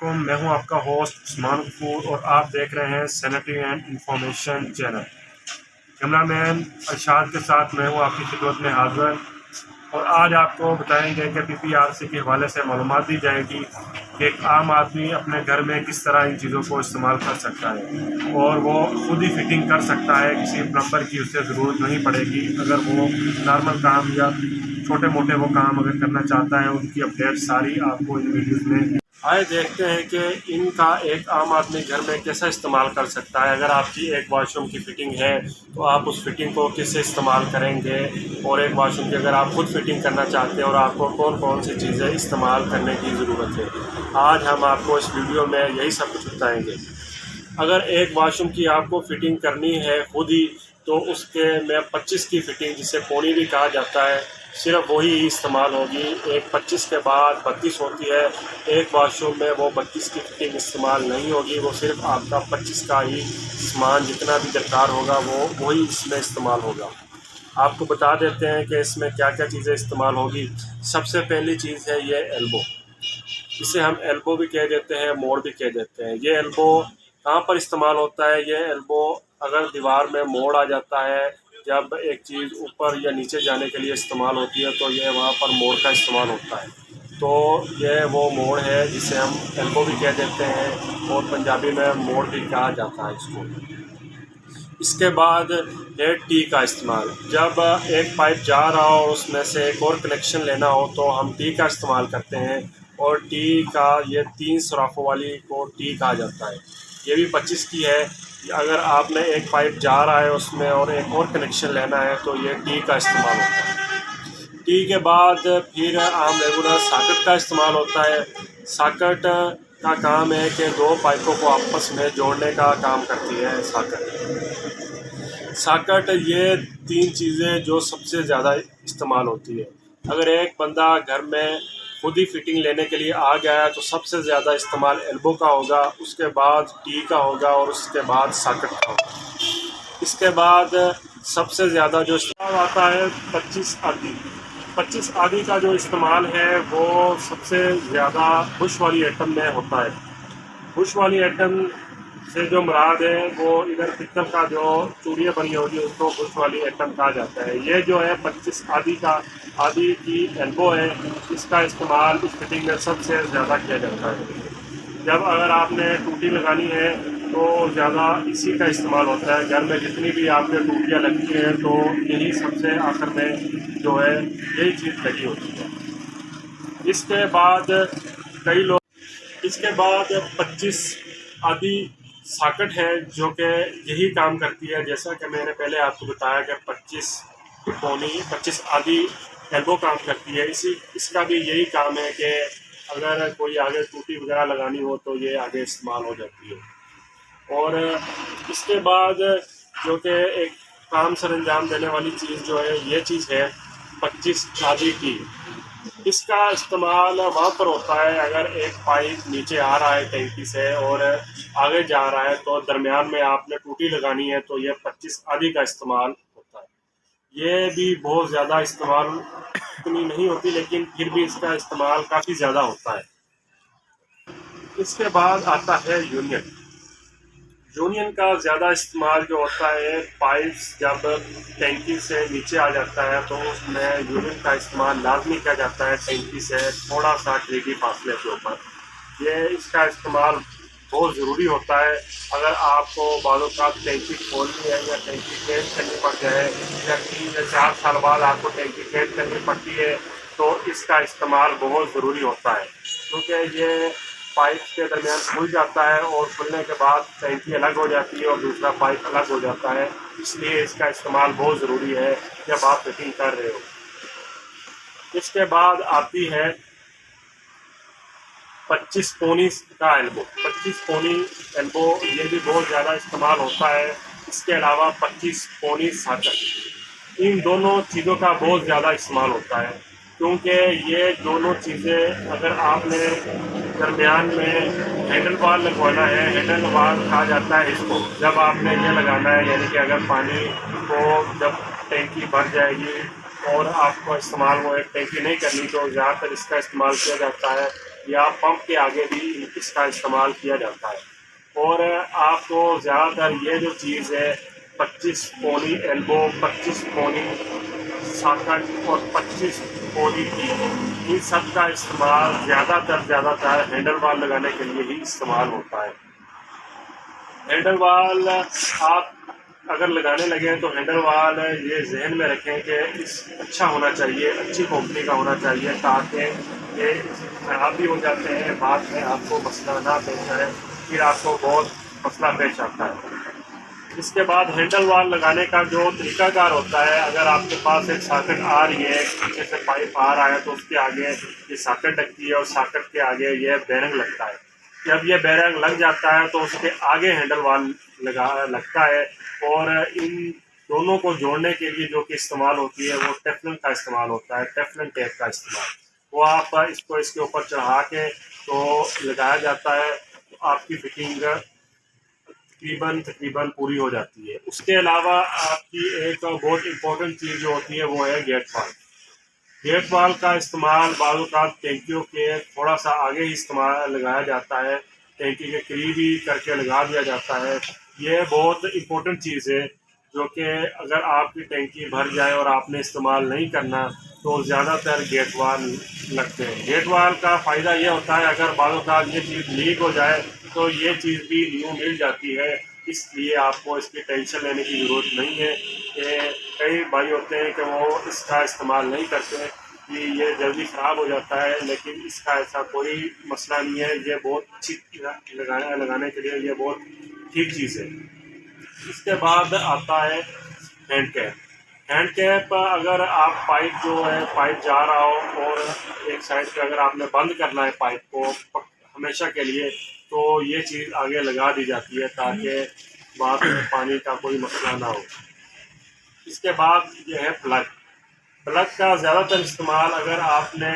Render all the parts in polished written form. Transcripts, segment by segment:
अस्सलामुअलैकुम। मैं हूं आपका होस्ट उस्मान गफूर और आप देख रहे हैं sanitary and information channel. Cameraman Arshad के साथ मैं हूं आपकी खिदमत में हाज़िर और आज आपको बताएंगे कि पीपीआरसी के हवाले से मालूमात दी जाएगी कि एक आम आदमी अपने घर में किस तरह इन चीज़ों को इस्तेमाल कर सकता है और वो खुद ही फिटिंग कर सकता है। किसी प्लम्बर की उससे ज़रूरत नहीं पड़ेगी। अगर वो नॉर्मल काम या छोटे मोटे वो काम अगर करना चाहता है, उनकी अपडेट सारी आपको इन वीडियोज़ में। आइए देखते हैं कि इनका एक आम आदमी घर में कैसे इस्तेमाल कर सकता है। अगर आपकी एक वाशरूम की फ़िटिंग है तो आप उस फिटिंग को कैसे इस्तेमाल करेंगे, और एक वाशरूम की अगर आप खुद फिटिंग करना चाहते हैं और आपको कौन कौन सी चीज़ें इस्तेमाल करने की ज़रूरत है, आज हम आपको इस वीडियो में यही सब कुछ बताएँगे। अगर एक वाशरूम की आपको फ़िटिंग करनी है खुद ही, तो उसके में 25 की फ़िटिंग, जिसे पौनी भी कहा जाता है, सिर्फ वही इस्तेमाल होगी। एक 25 के बाद 32 होती है, एक वाशरूम में वो 32 की फ़िटिंग इस्तेमाल नहीं होगी। वो सिर्फ आपका 25 का ही सामान जितना भी दरकार होगा वो वही इसमें इस्तेमाल होगा। आपको बता देते हैं कि इसमें क्या क्या चीज़ें इस्तेमाल होगी। सबसे पहली चीज़ है ये एल्बो। इसे हम एल्बो भी कह देते हैं, मोड़ भी कह देते हैं। ये एल्बो कहाँ पर इस्तेमाल होता है? ये एल्बो अगर दीवार में मोड़ आ जाता है, जब एक चीज़ ऊपर या नीचे जाने के लिए इस्तेमाल होती है, तो ये वहाँ पर मोड़ का इस्तेमाल होता है। तो ये वो मोड़ है जिसे हम एल्बो भी कह देते हैं और पंजाबी में मोड़ भी कहा जाता है इसको। इसके बाद है टी का इस्तेमाल। जब एक पाइप जा रहा हो और उसमें से एक और कनेक्शन लेना हो तो हम टी का इस्तेमाल करते हैं, और टी का ये 3 सुराखों वाली को टी कहा जाता है। ये भी 25 की है। अगर आपने एक पाइप जा रहा है उसमें और एक और कनेक्शन लेना है तो ये टी का इस्तेमाल होता है। टी के बाद फिर आम रेगुलर सॉकेट का इस्तेमाल होता है। सॉकेट का काम है कि दो पाइपों को आपस में जोड़ने का काम करती है सॉकेट। ये 3 चीज़ें जो सबसे ज़्यादा इस्तेमाल होती है। अगर एक बंदा घर में खुद ही फिटिंग लेने के लिए आ गया है तो सबसे ज़्यादा इस्तेमाल एल्बो का होगा, उसके बाद टी का होगा और उसके बाद सॉकेट का होगा। इसके बाद सबसे ज़्यादा जो इस्तेमाल आता है 25 आदि। 25 आदि का जो इस्तेमाल है वो सबसे ज़्यादा बुश वाली आइटम में होता है। बुश वाली आइटम से जो मुराद है वो इधर पित्तल का जो चूड़ियाँ बनी होगी उसको बुश वाली आइटम कहा जाता है। ये जो है 25 आदि की एल्बो है, इसका इस्तेमाल इस फिटिंग में सबसे ज़्यादा किया जाता है। जब अगर आपने टूटी लगानी है तो ज़्यादा इसी का इस्तेमाल होता है। घर में जितनी भी आपने टूटियाँ लगती हैं तो यही सबसे आखिर में जो है यही चीज़ लगी होती है। इसके बाद कई लोग इसके बाद 25 आदि सॉकेट है जो कि यही काम करती है। जैसा कि मैंने पहले आपको बताया कि 25 आदि एल्बो काम करती है। इसका भी यही काम है कि अगर कोई आगे टूटी वगैरह लगानी हो तो ये आगे इस्तेमाल हो जाती है। और इसके बाद जो कि एक काम सर अंजाम देने वाली चीज़ जो है ये चीज़ है 25 आदि की। इसका इस्तेमाल वहाँ पर होता है अगर एक पाइप नीचे आ रहा है टैंकी से और आगे जा रहा है तो दरमियान में आपने टूटी लगानी है तो ये 25 आदि का इस्तेमाल होता है। ये भी बहुत ज़्यादा इस्तेमाल इतनी नहीं होती, लेकिन फिर भी इसका इस्तेमाल काफ़ी ज़्यादा होता है। इसके बाद आता है यूनियन का ज़्यादा इस्तेमाल जो होता है, पाइप्स जब टैंकी से नीचे आ जाता है तो उसमें यूनियन का इस्तेमाल लाजमी किया जाता है। टैंकी से थोड़ा सा टेढ़ी फासले के ऊपर इसका इस्तेमाल बहुत ज़रूरी होता है। अगर आपको बालों का टैंकी खोलनी है या टैंकी चेंज करनी पड़ जाए या 3 या 4 साल बाद आपको टैंकी चेंज करनी पड़ती है तो इसका इस्तेमाल बहुत ज़रूरी होता है, क्योंकि ये पाइप के दरमियान खुल जाता है और खुलने के बाद टैंकी अलग हो जाती है और दूसरा पाइप अलग हो जाता है। इसलिए इसका इस्तेमाल बहुत ज़रूरी है जब आप फिटिंग कर रहे हो। इसके बाद आती है 25 पोनी का एल्बो। 25 पोनी एल्बो ये भी बहुत ज़्यादा इस्तेमाल होता है। इसके अलावा 25 पोनी सॉकेट, इन दोनों चीज़ों का बहुत ज़्यादा इस्तेमाल होता है, क्योंकि ये दोनों चीज़ें अगर आपने दरमियान में हैंडल बार लगवाना है, हैंडल बार कहा जाता है इसको, जब आपने ये लगाना है, यानी कि अगर पानी को जब टैंकी भर जाएगी और आपको इस्तेमाल वो एक टैंकी नहीं करनी तो ज़्यादातर इसका इस्तेमाल किया जाता है या पंप के आगे भी इसका इस्तेमाल किया जाता है। और आपको ज़्यादातर ये जो चीज़ है 25 पोनी एल्बो, 25 पोनी साकट और 25 पोनी की, इन सब का इस्तेमाल ज़्यादातर हैंडल वाल लगाने के लिए ही इस्तेमाल होता है। हैंडल वाल आप अगर लगाने लगे तो हैंडल वाल ये जहन में रखें कि इस अच्छा होना चाहिए, अच्छी कंपनी का होना चाहिए, ताकि ये खराब भी हो जाते हैं, बाद में आपको मसला ना पेश आए, फिर आपको बहुत मसला पेश आता है। इसके बाद हैंडल वाल लगाने का जो तरीकाकार होता है, अगर आपके पास एक सॉकेट आ रही है, पीछे से पाइप आ रहा है, तो उसके आगे ये सॉकेट लगती है और सॉकेट के आगे ये बेरिंग लगता है। जब ये बेरिंग लग जाता है तो उसके आगे हैंडल वाल लगता है, और इन दोनों को जोड़ने के लिए जो कि इस्तेमाल होती है वो टेफलन का इस्तेमाल होता है, टेफलन टेप का इस्तेमाल। वो आप इसको इसके ऊपर चढ़ा के तो लगाया जाता है, तो आपकी फिटिंग तकरीबन पूरी हो जाती है। उसके अलावा आपकी एक बहुत इम्पोर्टेंट चीज़ जो होती है वो है गेट वाल। गेट वाल का इस्तेमाल बाज़ औक़ात टैंकियों के थोड़ा सा आगे ही इस्तेमाल लगाया जाता है, टैंकी के करीब ही करके लगा दिया जाता है। ये बहुत इम्पोर्टेंट चीज़ है, जो कि अगर आपकी टैंकी भर जाए और आपने इस्तेमाल नहीं करना तो ज़्यादातर गेट वाल लगते हैं। गेट वाल का फ़ायदा ये होता है, अगर बाज़ औक़ात ये चीज़ लीक हो जाए तो ये चीज़ भी न्यू मिल जाती है, इसलिए आपको इसकी टेंशन लेने की ज़रूरत नहीं है। कि कई भाई होते हैं कि वो इसका इस्तेमाल नहीं करते कि ये जल्दी ख़राब हो जाता है, लेकिन इसका ऐसा कोई मसला नहीं है। ये बहुत अच्छी लगाने के लिए ये बहुत ठीक चीज़ है। इसके बाद आता है हैंड कैप। हैंड कैप, अगर आप पाइप जो है पाइप जा रहा हो और एक साइड पे अगर आपने बंद करना है पाइप को हमेशा के लिए, तो ये चीज़ आगे लगा दी जाती है ताकि बाद में पानी का कोई मसला ना हो। इसके बाद ये है प्लग। प्लग का ज़्यादातर इस्तेमाल अगर आपने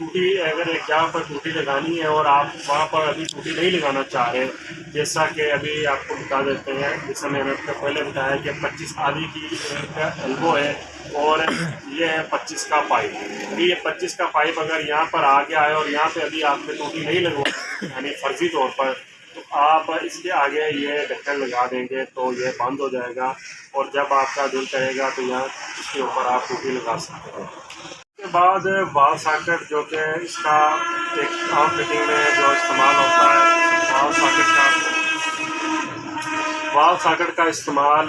अगर एक जगह पर टूटी लगानी है और आप वहाँ पर अभी टूटी नहीं लगाना चाह रहे, जैसा कि अभी आपको बता देते हैं, जैसा मैंने आपको पहले बताया कि 25 आधी की एक एल्बो है और ये है 25 का पाइप। अभी ये 25 का पाइप अगर यहाँ पर आ गया है और यहाँ पे अभी आपने टूटी नहीं लगवाई यानी फर्जी तौर पर, तो आप इसके आगे ये ढक्कन लगा देंगे तो ये बंद हो जाएगा, और जब आपका दिल करेगा तो यहाँ इसके ऊपर आप टूटी लगा सकते हैं। उसके बाद वाल सॉकेट, जो कि इसका एक आम फिटिंग में जो इस्तेमाल होता है, वाल सॉकेट का इस्तेमाल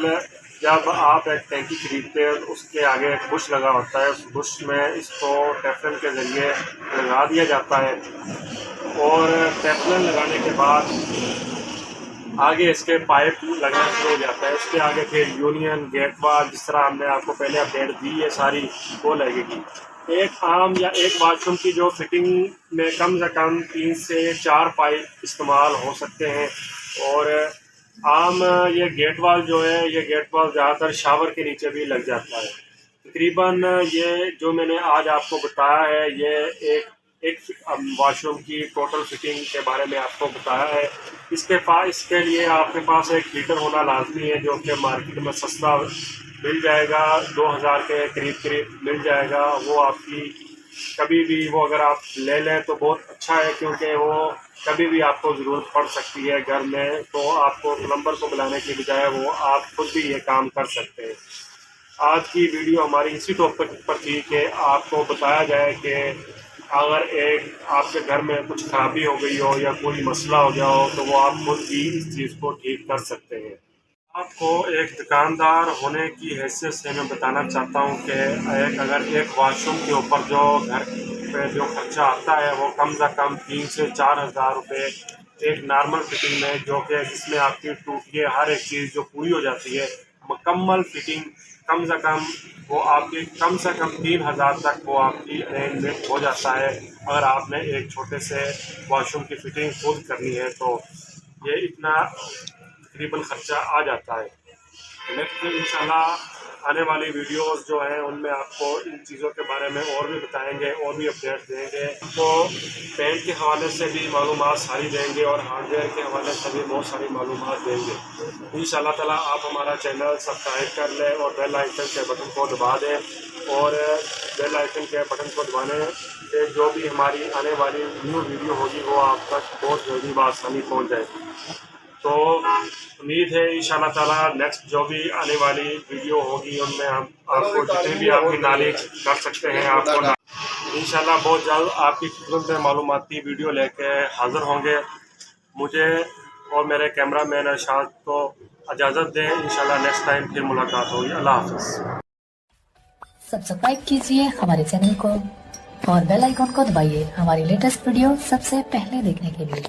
जब आप एक टैंकी खरीदते हैं तो उसके आगे एक बुश लगा होता है, उस बुश में इसको टेफलन के ज़रिए लगा दिया जाता है, और टेफलन लगाने के बाद आगे इसके पाइप लगना शुरू हो जाता है। उसके आगे फिर यूनियन गेट वाल, जिस तरह हमने आपको पहले अपडेट दी है सारी, वो लगेगी। एक आम या एक बाथरूम की जो फिटिंग में कम से कम 3 से 4 पाइप इस्तेमाल हो सकते हैं। और आम ये गेट वाल जो है, ये गेट वाल ज़्यादातर शावर के नीचे भी लग जाता है। तकरीबन ये जो मैंने आज आपको बताया है, ये एक वाशरूम की टोटल फिटिंग के बारे में आपको बताया है। इसके लिए आपके पास एक हीटर होना लाजमी है, जो कि मार्केट में सस्ता मिल जाएगा, 2000 के करीब मिल जाएगा। वो आपकी कभी भी वो अगर आप ले लें तो बहुत अच्छा है, क्योंकि वो कभी भी आपको ज़रूरत पड़ सकती है घर में, तो आपको प्लम्बर को बुलाने की बजाय वो आप खुद भी ये काम कर सकते हैं। आज की वीडियो हमारी इसी टॉपिक पर थी कि आपको बताया जाए कि अगर एक आपके घर में कुछ खराबी हो गई हो या कोई मसला हो गया हो, तो वो आप खुद भी इस चीज़ को ठीक कर सकते हैं। आपको एक दुकानदार होने की हैसियत से मैं बताना चाहता हूँ कि अगर एक वाशरूम के ऊपर जो घर पे जो खर्चा आता है वो कम से कम 3 से 4 हज़ार रुपये एक नॉर्मल फिटिंग में, जो कि जिसमें आपकी टूटिए हर एक चीज़ जो पूरी हो जाती है, मुकम्मल फिटिंग कम से कम वो आपकी कम से कम 3000 तक वो आपकी अरेंजमेंट हो जाता है। अगर आपने एक छोटे से वॉशरूम की फिटिंग खुद करनी है तो ये इतना तकरीबन ख़र्चा आ जाता है। नेक्स्ट इंशाल्लाह आने वाली वीडियोस जो हैं उनमें आपको इन चीज़ों के बारे में और भी बताएंगे और भी अपडेट देंगे। तो पेंट के हवाले से भी मालूमात सारी देंगे और हार्डवेयर के हवाले से भी बहुत सारी मालूमात देंगे। इंशाल्लाह ताला आप हमारा चैनल सब्सक्राइब कर लें और बेल आइकन के बटन को दबा दें और बेल आइकन के बटन को दबाने से जो भी हमारी आने वाली न्यू वीडियो होगी वो आप तक बहुत जल्दी बआसानी पहुँच जाएगी। तो उम्मीद है इंशाल्लाह ताला नेक्स्ट जो भी आने वाली वीडियो होगी उनमें हम आपको जितनी भी आपकी नॉलेज कर सकते हैं आपको इंशाल्लाह बहुत जल्द आपकी खिदमत में मालूमाती वीडियो लेके हाज़िर होंगे। मुझे और मेरे कैमरामैन अरशाद को इजाज़त दें, इंशाल्लाह नेक्स्ट टाइम फिर मुलाकात होगी। अल्लाह हाफ़िज़। सब्सक्राइब कीजिए हमारे चैनल को और बेल आइकॉन को दबाइए हमारी लेटेस्ट वीडियो सबसे पहले देखने के लिए।